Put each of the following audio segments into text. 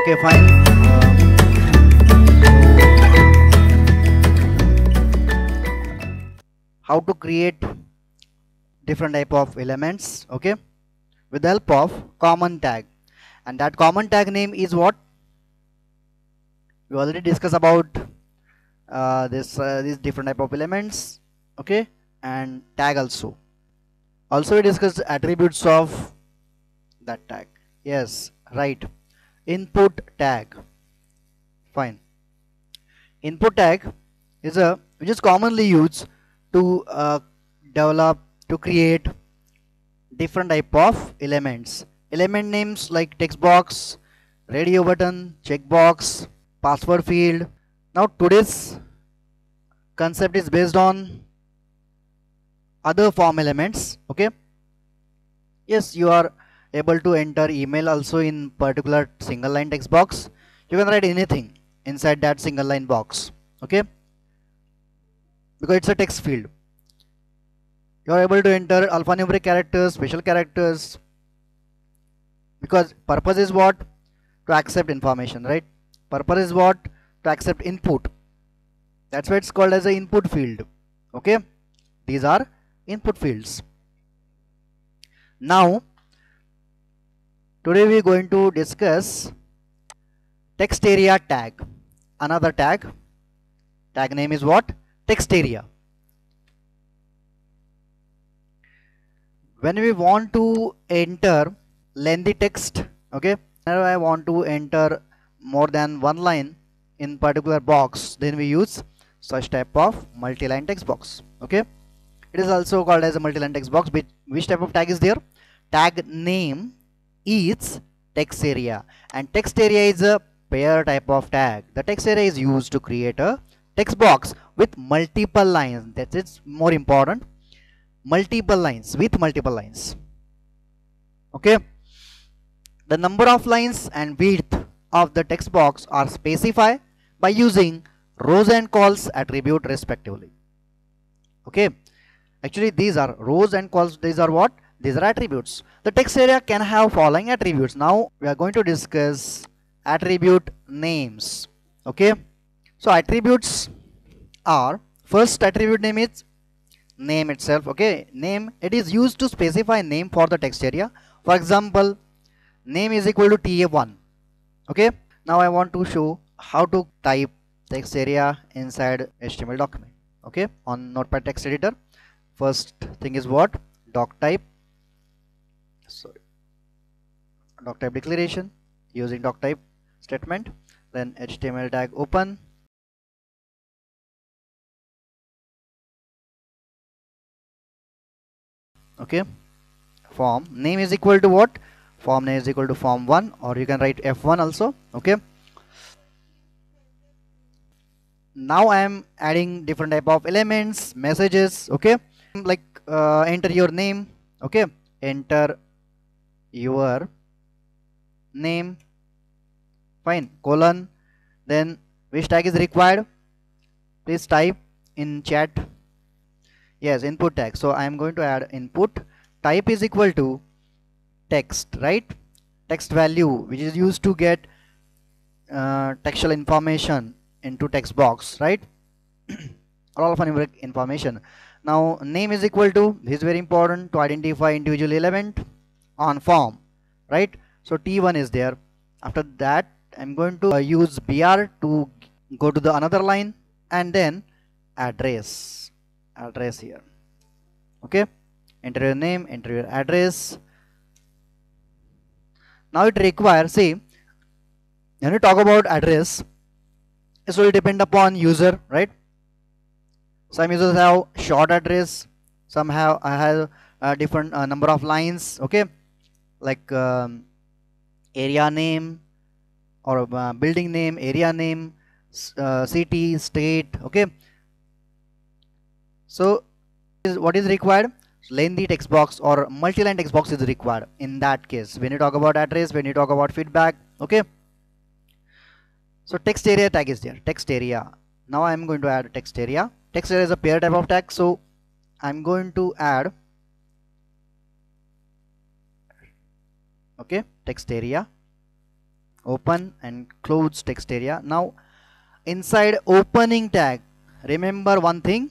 Okay, fine. How to create different type of elements, okay, with the help of common tag, and that common tag name is what we already discussed about these different type of elements, okay, and tag also we discussed attributes of that tag. Yes, right. Input tag. Fine. Input tag is a which is commonly used to develop to create different type of elements. Element names like text box, radio button, checkbox, password field. Now today's concept is based on other form elements. Okay. Yes, you are able to enter email also in particular single line text box. You can write anything inside that single line box. Okay. Because it's a text field. You are able to enter alphanumeric characters, special characters, because purpose is what? To accept information, right? Purpose is what? To accept input. That's why it's called as an input field. Okay, these are input fields. Now today we are going to discuss text area tag. Another tag name is what? Text area. When we want to enter lengthy text, okay, whenever I want to enter more than one line in particular box, then we use such type of multi-line text box. Okay, it is also called as a multi-line text box. Which type of tag is there? Tag name is text area, and text area is a pair type of tag. The text area is used to create a text box with multiple lines. That is more important. Multiple lines with multiple lines. Okay, the number of lines and width of the text box are specified by using rows and cols attribute respectively. Okay, actually these are rows and cols. These are what? These are attributes. The text area can have following attributes. Now we are going to discuss attribute names. Okay, so attributes are, first attribute name is name itself. Okay, name, it is used to specify name for the text area. For example, name is equal to ta1. Okay, now I want to show how to type text area inside HTML document. Okay, on Notepad text editor, first thing is what? Doc type declaration using doc type statement, then HTML tag open. Okay, form name is equal to what? Form name is equal to form1, or you can write f1 also. Okay, now I am adding different type of elements, messages. Okay, like enter your name. Okay, enter your name, fine, colon, then which tag is required? Please type in chat. Yes, input tag. So I am going to add input type is equal to text, right? Text value, which is used to get textual information into text box, right? Or alphanumeric information. Now name is equal to, this is very important to identify individual element on form, right? So t1 is there. After that I'm going to use br to go to the another line, and then address here. Okay, enter your name, enter your address. Now it requires, see, when you talk about address, it will depend upon user, right? Some users have short address, some have a different number of lines. Okay, like area name, or building name, area name, city, state. Okay, so what is required? Lengthy text box or multi-line text box is required in that case when you talk about address, when you talk about feedback. Okay, so text area tag is there, text area. Now I am going to add text area. Text area is a pair type of tag, so I'm going to add, okay, text area. open and close text area. Now inside opening tag, remember one thing,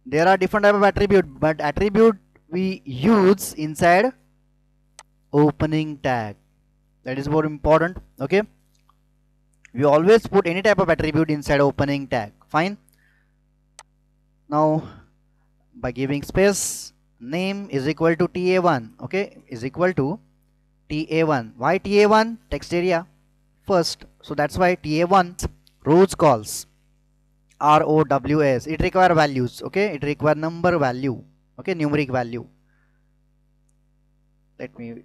there are different type of attribute, but attribute we use inside opening tag, that is more important. Okay, we always put any type of attribute inside opening tag. Fine. Now by giving space, name is equal to ta1. Okay, is equal to ta1. Why ta1? Text area first, so that's why ta1. Rows calls, ROWS, it require values. Okay, it require number value. Okay, numeric value. Let me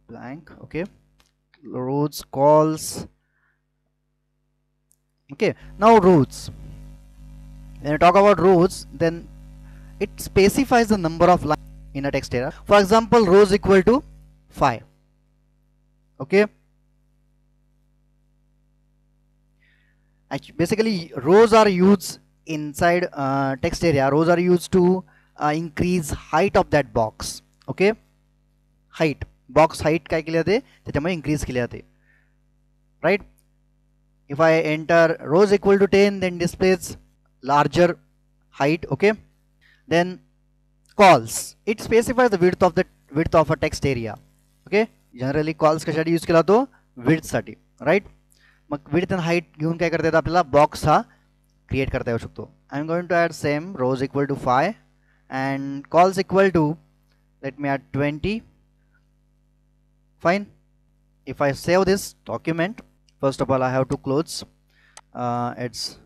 blank. Okay, rows calls. Okay, now rows, when you talk about rows, then it specifies the number of lines in a text area. For example, rows equal to 5. Okay, basically rows are used inside text area. Rows are used to increase height of that box. Okay, height, box height काय केले जाते त्याच्यामुळे increase केले जाते, right? If I enter rows equal to 10, then displays larger height. Okay, then calls, it specifies the width of a text area. Okay, generally calls कशासाठी use केला तो width साठी, right? Mug width and height घेऊन काय करता येतं आपल्याला, box हा क्रिएट करता येऊ शकतो. I am going to add same, rows equal to 5 and calls equal to, let me add 20. Fine. If I save this document, first of all I have to close its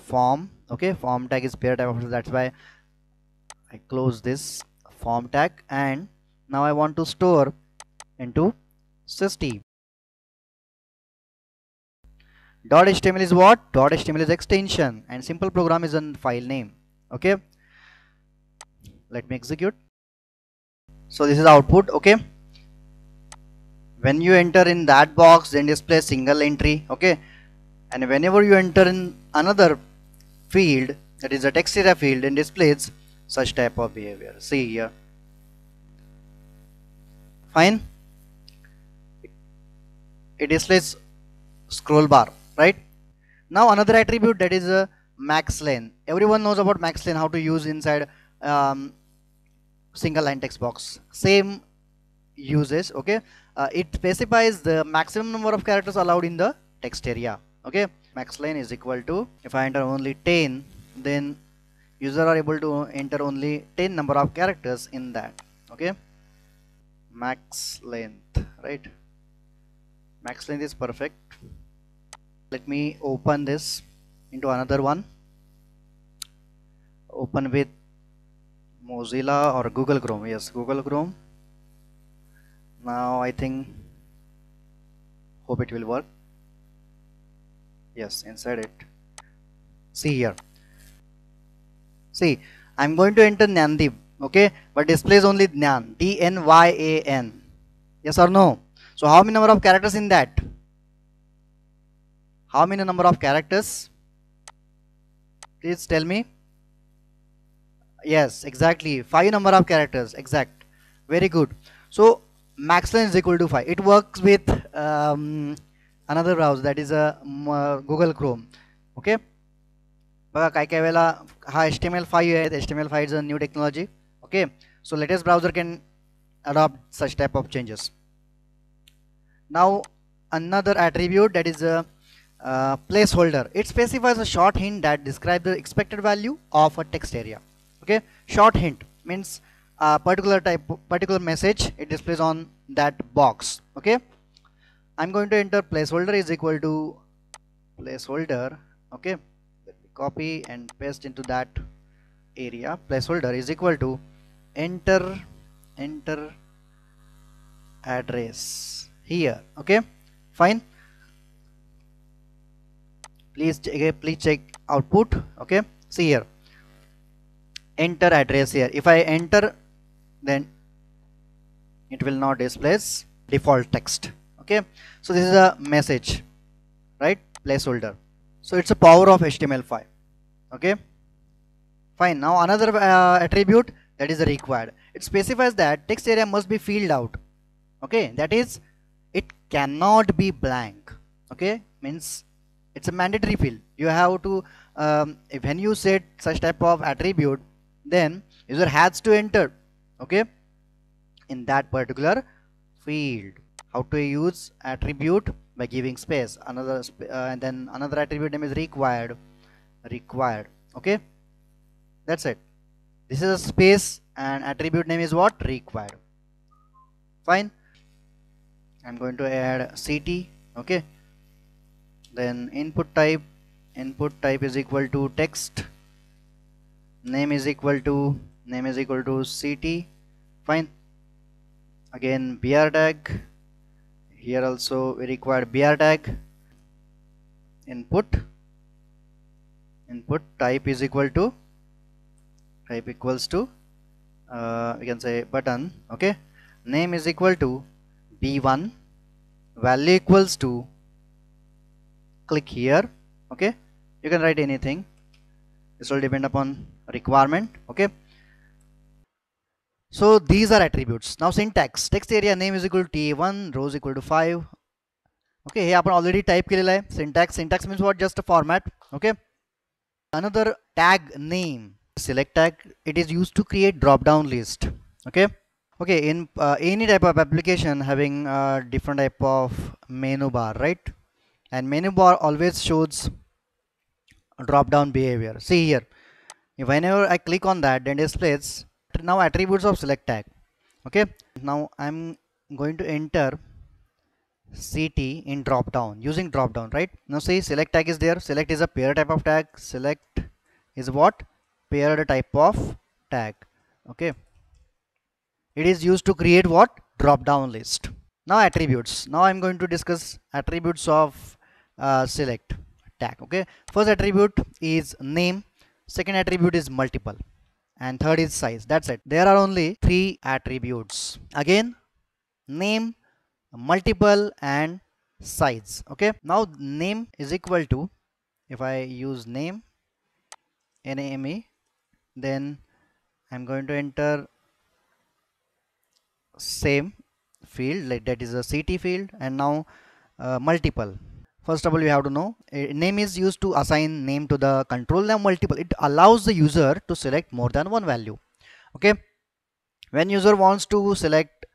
form. Okay, form tag is pair type, that's why I close this form tag, and now I want to store into sysd. .html is what? .html is extension and simple program is a file name. Okay, let me execute. So this is output. Okay, when you enter in that box, then display single entry. Okay, and whenever you enter in another field, that is a text area field, and displays such type of behavior. See here. Fine. It displays scroll bar, right? Now another attribute, that is a max length. Everyone knows about max length, how to use inside single line text box. Same uses. Okay, it specifies the maximum number of characters allowed in the text area. Okay, max length is equal to, if I enter only 10, then user are able to enter only 10 number of characters in that. Okay, max length, right? Max length is perfect. Let me open this into another one. Open with Mozilla or Google Chrome. Yes, Google Chrome. Now I think, hope it will work. Yes, inside it. See here. See, I'm going to enter Nyandeep. Okay, but displays only Nyan, DNYAN. Yes or no? So how many number of characters in that? How many number of characters? Please tell me. Yes, exactly, 5 number of characters. Exact. Very good. So max length is equal to 5. It works with another browser, that is a Google Chrome. Okay, बघा काय काय वेळेला हा HTML5 आहे. HTML5 is a new technology. Okay, so latest browser can adopt such type of changes. Now another attribute, that is a placeholder. It specifies a short hint that describes the expected value of a text area. Okay, short hint means a particular message it displays on that box. Okay, I'm going to enter placeholder is equal to placeholder. Okay, let me copy and paste into that area. Placeholder is equal to enter address here. Okay, fine. Please check output. Okay, see here, enter address here. If I enter, then it will not displays default text. Okay, so this is a message, right? Placeholder. So it's a power of HTML5. Okay, fine. Now another attribute, that is required. It specifies that text area must be filled out. Okay, that is it cannot be blank. Okay, means it's a mandatory field. You have to when you set such type of attribute, then user has to enter, okay, in that particular field. How to use attribute? By giving space, and then another attribute name is required. Okay, that's it. This is a space and attribute name is what? Required. Fine. I'm going to add ct. Okay, then input type is equal to text, name is equal to ct. Fine. Again br tag, here also we require br tag. Input type is equal to we can say button. Okay, name is equal to b1, value equals to, click here. Okay, you can write anything, this will depend upon requirement. Okay, so these are attributes. Now syntax, text area name is equal to ta1, rows equal to 5. Okay, हे आपण already type केलेला आहे. Syntax means what? Just a format. Okay, another tag name, select tag, it is used to create drop down list. Okay, in any type of application having different type of menu bar, right? And menu bar always shows drop down behavior. See here, whenever I click on that, then displays now attributes of select tag. Okay, now I'm going to enter ct in drop down using drop down, right? Now see, select tag is there. Select is a pair type of tag. Select is what? Paired type of tag. Okay, it is used to create what? Drop down list. Now attributes. Now I'm going to discuss attributes of select tag. Okay, first attribute is name, second attribute is multiple, and third is size. That's it. There are only 3 attributes. Again, name, multiple, and size. Okay, now name is equal to, if I use name, name, then I'm going to enter same field, like that is a ct field. And now multiple. First of all, you have to know name is used to assign name to the control. Now multiple, it allows the user to select more than one value. Okay, when user wants to select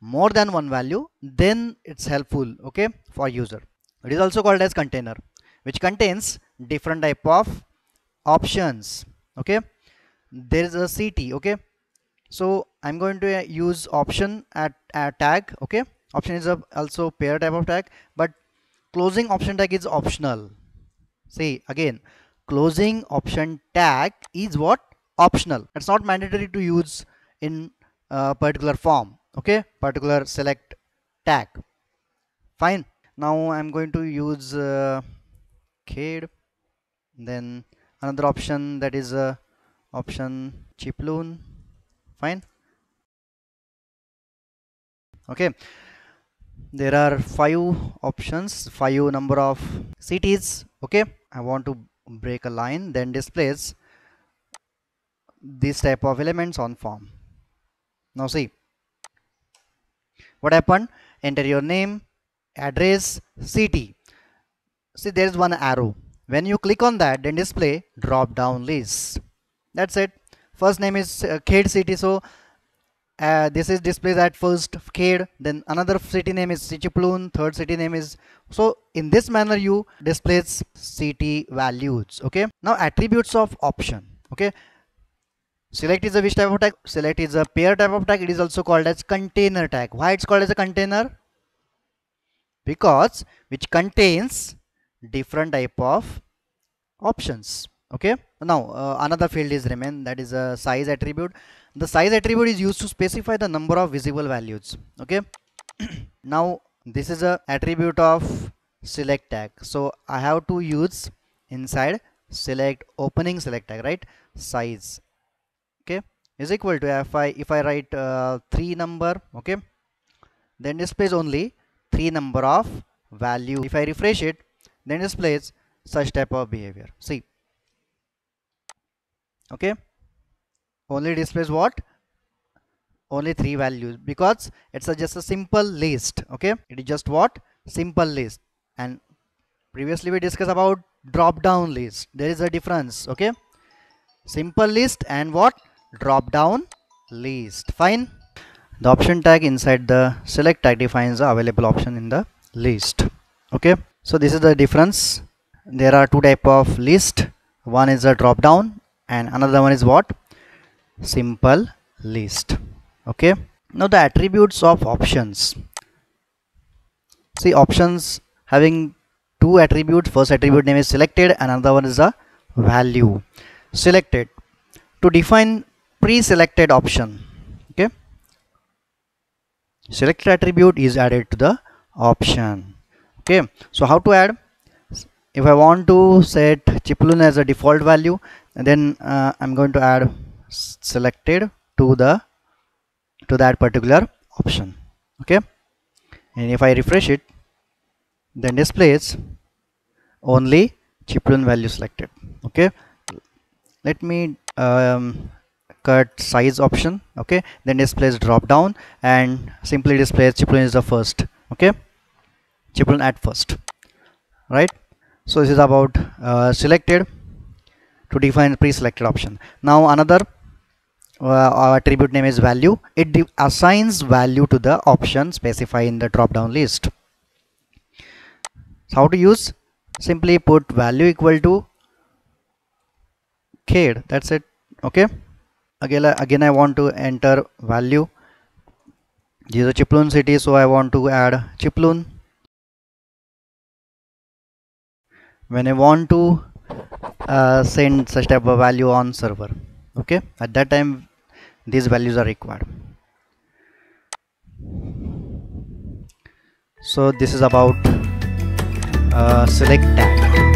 more than one value, then it's helpful, okay, for user. It is also called as container, which contains different type of options. Okay, there is a ct. Okay, so I'm going to use option at tag. Okay, option is also pair type of tag, but closing option tag is optional. See again, closing option tag is what? Optional. It's not mandatory to use in a particular form. Okay, particular select tag. Fine. Now I'm going to use CAD. Then another option, that is option chiploon. Fine. Okay, there are 5 options, 5 number of cities. Okay, I want to break a line, then displays this type of elements on form. Now see what happened. Enter your name, address, city. See, there is one arrow. When you click on that, then display drop down list. That's it. First name is CAD city, so this is displays at first CAD, then another city name is Chiploon, third city name is, so in this manner you displays city values. Okay, now attributes of option. Okay, select is a which type of tag? Select is a pair type of tag. It is also called as container tag. Why it's called as a container? Because which contains different type of options. Okay, now another field is remain, that is a size attribute. The size attribute is used to specify the number of visible values. Okay, now this is a attribute of select tag, so I have to use inside select opening select tag, right? Size, okay, is equal to, if I write 3 number, okay, then displays only 3 number of value. If I refresh it, then displays such type of behavior. See, okay, only displays what? only 3 values because it's just a simple list. Okay, it is just what? Simple list. And previously we discussed about drop down list. There is a difference. Okay, simple list and what? Drop down list. Fine. The option tag inside the select tag defines the available option in the list. Okay, so this is the difference. There are two type of list. One is a drop down and another one is what? Simple list. Okay, now the attributes of options. See, options having two attributes. First attribute name is selected and another one is the value. Selected, to define pre-selected option. Okay, selected attribute is added to the option. Okay, so how to add? If I want to set Chiplun as a default value, then I'm going to add selected to that particular option. Okay, and if I refresh it, then displays only Chiplun value selected. Okay, let me cut size option. Okay, then displays drop down and simply displays Chiplun is the first. Okay, Chiplun at first, right? So this is about selected to define pre-selected option. Now another attribute name is value. It assigns value to the option specified in the drop down list. So how to use? Simply put value equal to kd. That's it. Okay, again I want to enter value. This is a Chiplun city, so I want to add Chiplun. When I want to send such type of value on server, okay, at that time these values are required. So this is about select tag.